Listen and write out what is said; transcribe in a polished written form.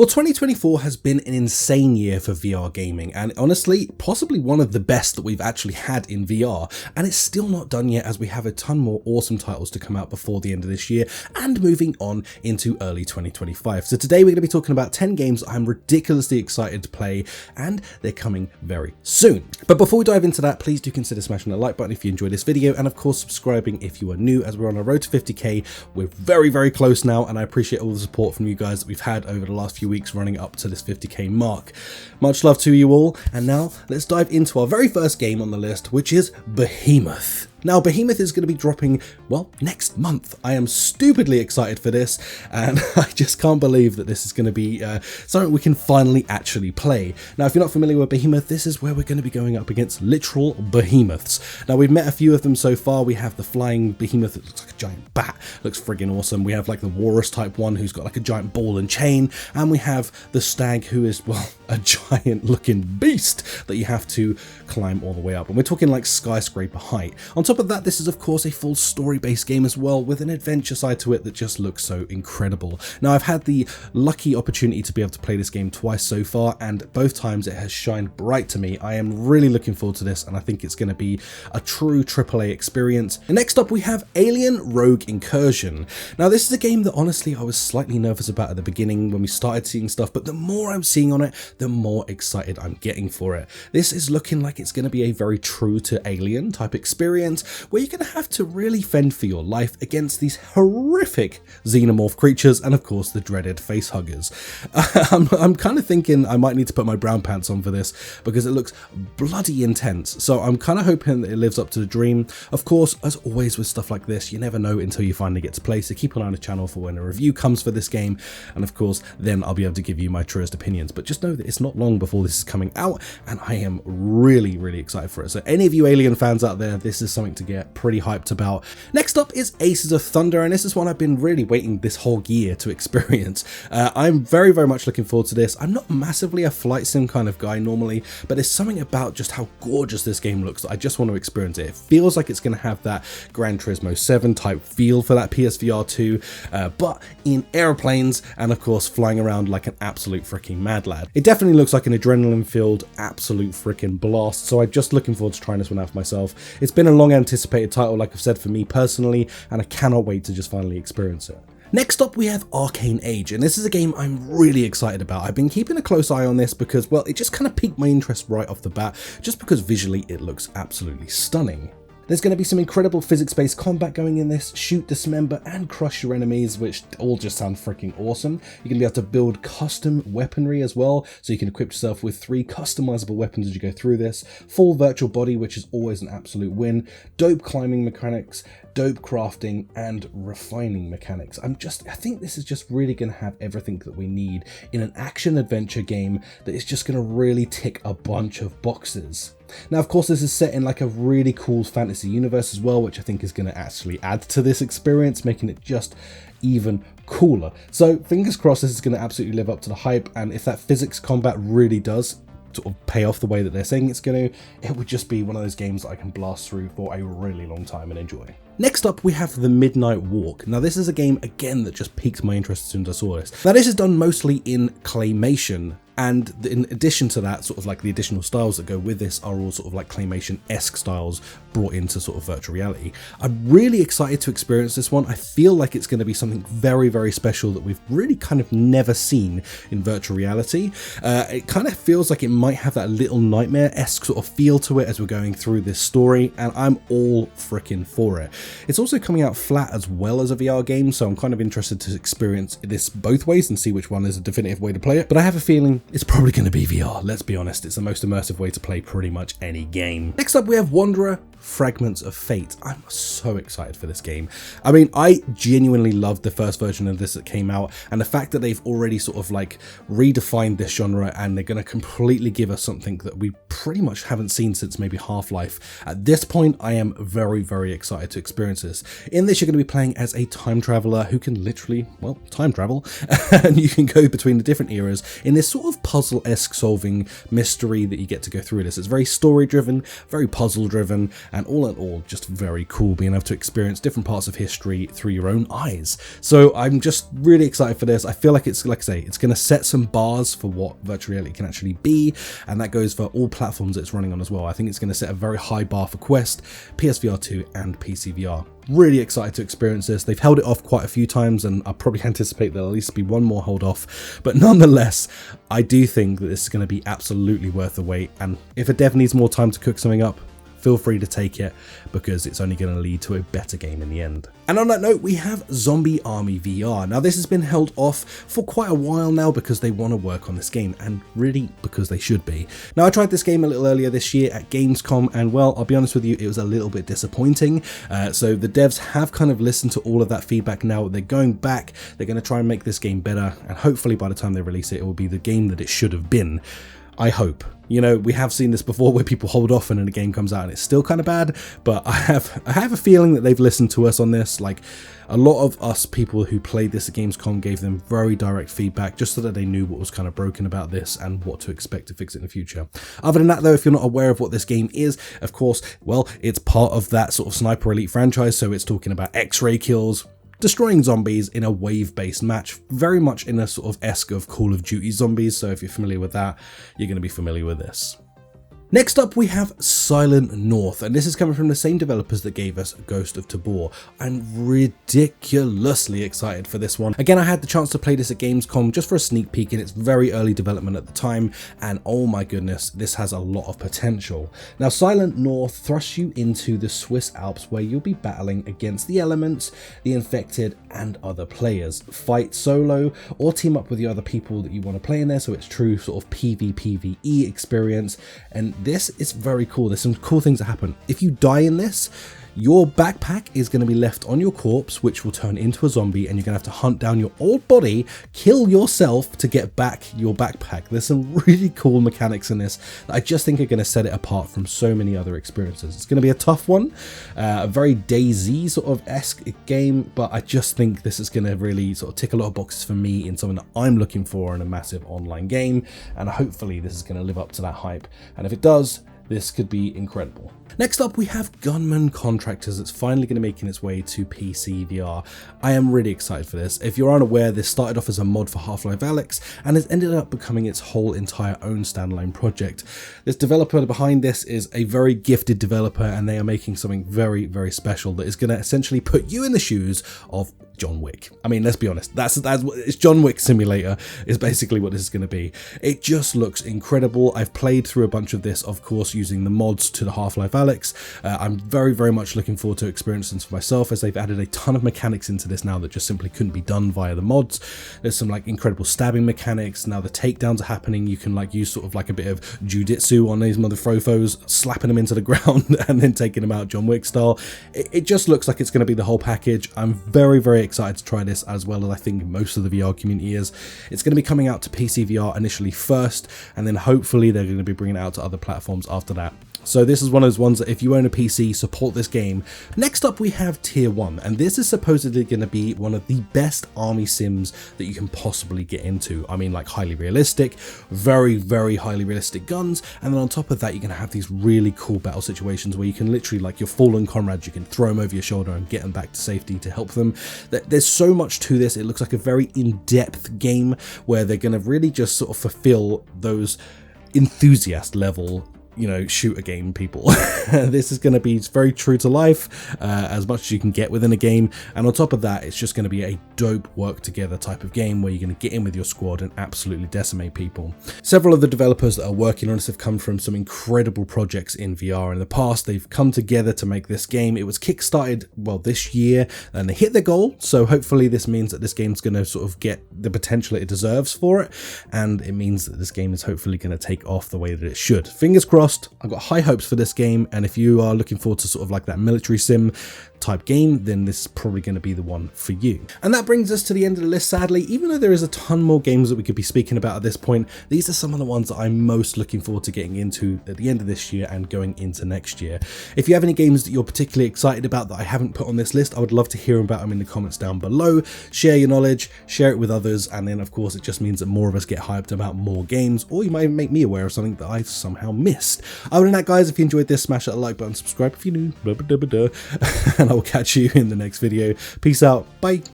Well, 2024 has been an insane year for VR gaming, and honestly, possibly one of the best that we've actually had in VR, and it's still not done yet as we have a ton more awesome titles to come out before the end of this year and moving on into early 2025. So today we're going to be talking about 10 games I'm ridiculously excited to play, and they're coming very soon. But before we dive into that, please do consider smashing the like button if you enjoyed this video, and of course subscribing if you are new, as we're on a road to 50k. We're very, very close now, and I appreciate all the support from you guys that we've had over the last few weeks running up to this 50k mark. Much love to you all, and now let's dive into our very first game on the list, which is Behemoth. Now, Behemoth is going to be dropping, well, next month. I am stupidly excited for this, and I just can't believe that this is going to be something we can finally actually play. Now, if you're not familiar with Behemoth, this is where we're going to be going up against literal behemoths. Now, we've met a few of them so far. We have the flying behemoth that looks like a giant bat, looks friggin' awesome. We have like the walrus type one who's got like a giant ball and chain, and we have the stag who is, well, a giant looking beast that you have to climb all the way up. And we're talking like skyscraper height. On top of that, this is of course a full story-based game as well, with an adventure side to it that just looks so incredible. Now, I've had the lucky opportunity to be able to play this game twice so far, and both times it has shined bright to me. I am really looking forward to this, and I think it's going to be a true AAA experience. And next up we have Alien Rogue Incursion. Now, this is a game that honestly I was slightly nervous about at the beginning when we started seeing stuff, but the more I'm seeing on it, the more excited I'm getting for it. This is looking like it's going to be a very true to Alien type experience, where you're going to have to really fend for your life against these horrific xenomorph creatures and of course the dreaded face huggers. I'm kind of thinking I might need to put my brown pants on for this because it looks bloody intense, so I'm kind of hoping that it lives up to the dream. Of course, as always with stuff like this, you never know until you finally get to play, so keep an eye on the channel for when a review comes for this game, and of course then I'll be able to give you my truest opinions. But just know that it's not long before this is coming out, and I am really excited for it. So any of you Alien fans out there, this is something to get pretty hyped about. Next up is Aces of Thunder, and this is one I've been really waiting this whole year to experience. I'm very much looking forward to this. I'm not massively a flight sim kind of guy normally, but there's something about just how gorgeous this game looks that I just want to experience it. It feels like it's going to have that Gran Turismo 7 type feel for that PSVR 2, but in airplanes and of course flying around like an absolute freaking mad lad. It definitely looks like an adrenaline filled absolute freaking blast, so I'm just looking forward to trying this one out for myself. It's been a long anticipated title, like I've said, for me personally, and I cannot wait to just finally experience it. Next up we have Arcane Age, and this is a game I'm really excited about. I've been keeping a close eye on this because, well, it just kind of piqued my interest right off the bat, just because visually it looks absolutely stunning. There's going to be some incredible physics-based combat going in this, shoot, dismember, and crush your enemies, which all just sound freaking awesome. You're going to be able to build custom weaponry as well, so you can equip yourself with 3 customizable weapons as you go through this. Full virtual body, which is always an absolute win. Dope climbing mechanics, dope crafting, and refining mechanics. I think this is just really going to have everything that we need in an action-adventure game that is just going to really tick a bunch of boxes. Now, of course, this is set in like a really cool fantasy universe as well, which I think is going to actually add to this experience, making it just even cooler. So fingers crossed this is going to absolutely live up to the hype, and if that physics combat really does sort of pay off the way that they're saying it's going to, it would just be one of those games that I can blast through for a really long time and enjoy. Next up we have The Midnight Walk. Now, this is a game again that just piqued my interest as soon as I saw this. Now, this is done mostly in claymation, and in addition to that, sort of like the additional styles that go with this are all sort of like claymation-esque styles brought into sort of virtual reality. I'm really excited to experience this one. I feel like it's going to be something very special that we've really kind of never seen in virtual reality. It kind of feels like it might have that Little Nightmare-esque sort of feel to it as we're going through this story, and I'm all freaking for it. It's also coming out flat as well as a VR game, so I'm kind of interested to experience this both ways and see which one is a definitive way to play it. But I have a feeling it's probably going to be VR. Let's be honest, it's the most immersive way to play pretty much any game. Next up we have Wanderer Fragments of Fate. I'm so excited for this game. I mean, I genuinely loved the first version of this that came out, and the fact that they've already sort of like redefined this genre and they're going to completely give us something that we pretty much haven't seen since maybe Half-Life. At this point, I am very excited to experience this. In this, you're going to be playing as a time traveler who can literally, well, time travel, and you can go between the different eras in this sort of puzzle-esque solving mystery that you get to go through this. It's very story driven, very puzzle driven, and all in all, just very cool being able to experience different parts of history through your own eyes. So I'm just really excited for this. I feel like it's, like I say, it's going to set some bars for what virtual reality can actually be, and that goes for all platforms it's running on as well. I think it's going to set a very high bar for Quest, PSVR 2 and PCVR. Really excited to experience this. They've held it off quite a few times, and I probably anticipate there'll at least be one more hold off, but nonetheless, I do think that this is going to be absolutely worth the wait, and if a dev needs more time to cook something up, feel free to take it, because it's only going to lead to a better game in the end. And on that note, we have Zombie Army VR. Now this has been held off for quite a while now because they want to work on this game, and really because they should be. Now I tried this game a little earlier this year at Gamescom, and well, I'll be honest with you, it was a little bit disappointing. So the devs have kind of listened to all of that feedback now. They're going back, they're going to try and make this game better, and hopefully by the time they release it, it will be the game that it should have been. I hope. You know, we have seen this before where people hold off and then a game comes out and it's still kind of bad, but I have a feeling that they've listened to us on this. Like, a lot of us people who played this at Gamescom gave them very direct feedback just so that they knew what was kind of broken about this and what to expect to fix it in the future. Other than that though, if you're not aware of what this game is, of course, well, it's part of that sort of Sniper Elite franchise, so it's talking about X-ray kills, destroying zombies in a wave-based match, very much in a sort of esque of Call of Duty zombies, so if you're familiar with that, you're going to be familiar with this. Next up, we have Silent North, and this is coming from the same developers that gave us Ghost of Tabor. I'm ridiculously excited for this one. Again, I had the chance to play this at Gamescom just for a sneak peek in its very early development at the time, and oh my goodness, this has a lot of potential. Now, Silent North thrusts you into the Swiss Alps, where you'll be battling against the elements, the infected, and other players. Fight solo or team up with the other people that you want to play in there, so it's true sort of PvPvE experience, and this is very cool. There's some cool things that happen. If you die in this, your backpack is going to be left on your corpse, which will turn into a zombie, and you're going to have to hunt down your old body, kill yourself to get back your backpack. There's some really cool mechanics in this that I just think are going to set it apart from so many other experiences. It's going to be a tough one, a very DayZ sort of esque game, but I just think this is going to really sort of tick a lot of boxes for me in something that I'm looking for in a massive online game, and hopefully this is going to live up to that hype, and if it does, this could be incredible. Next up, we have Gunman Contractors that's finally going to be making its way to PCVR. I am really excited for this. If you're unaware, this started off as a mod for Half-Life Alyx and has ended up becoming its whole entire own standalone project. This developer behind this is a very gifted developer, and they are making something very, very special that is going to essentially put you in the shoes of John Wick. I mean, let's be honest, that's what it's. John Wick Simulator is basically what this is going to be. It just looks incredible. I've played through a bunch of this, of course, using the mods to the Half-Life Alyx. I'm very, very much looking forward to experiencing this for myself, as they've added a ton of mechanics into this now that just simply couldn't be done via the mods. There's some like incredible stabbing mechanics. Now the takedowns are happening. You can like use sort of like a bit of jujitsu on these motherfrofos, slapping them into the ground and then taking them out John Wick style. It just looks like it's going to be the whole package. I'm very, very excited to try this, as well as I think most of the VR community is. It's going to be coming out to PCVR initially first, and then hopefully they're going to be bringing it out to other platforms after that. So this is one of those ones that if you own a PC, support this game. Next up, we have Tier 1, and this is supposedly going to be one of the best army sims that you can possibly get into. I mean, like highly realistic, very, very highly realistic guns, and then on top of that, you're going to have these really cool battle situations where you can literally, like your fallen comrades, you can throw them over your shoulder and get them back to safety to help them. There's so much to this. It looks like a very in-depth game where they're going to really just sort of fulfill those enthusiast level, you know, shooter game people. This is going to be very true to life, as much as you can get within a game, and on top of that, it's just going to be a dope work together type of game where you're going to get in with your squad and absolutely decimate people. Several of the developers that are working on this have come from some incredible projects in VR in the past. They've come together to make this game. It was kickstarted, well, this year, and they hit their goal, so hopefully this means that this game's going to sort of get the potential it deserves for it, and it means that this game is hopefully going to take off the way that it should. Fingers crossed. I've got high hopes for this game, and if you are looking forward to sort of like that military sim type game, then this is probably going to be the one for you. And that brings us to the end of the list, sadly. Even though there is a ton more games that we could be speaking about at this point, these are some of the ones that I'm most looking forward to getting into at the end of this year and going into next year. If you have any games that you're particularly excited about that I haven't put on this list, I would love to hear about them in the comments down below. Share your knowledge, share it with others, and then of course it just means that more of us get hyped about more games, or you might make me aware of something that I've somehow missed. best. Other than that, guys, if you enjoyed this, smash that like button, subscribe if you're new, and I will catch you in the next video. Peace out. Bye.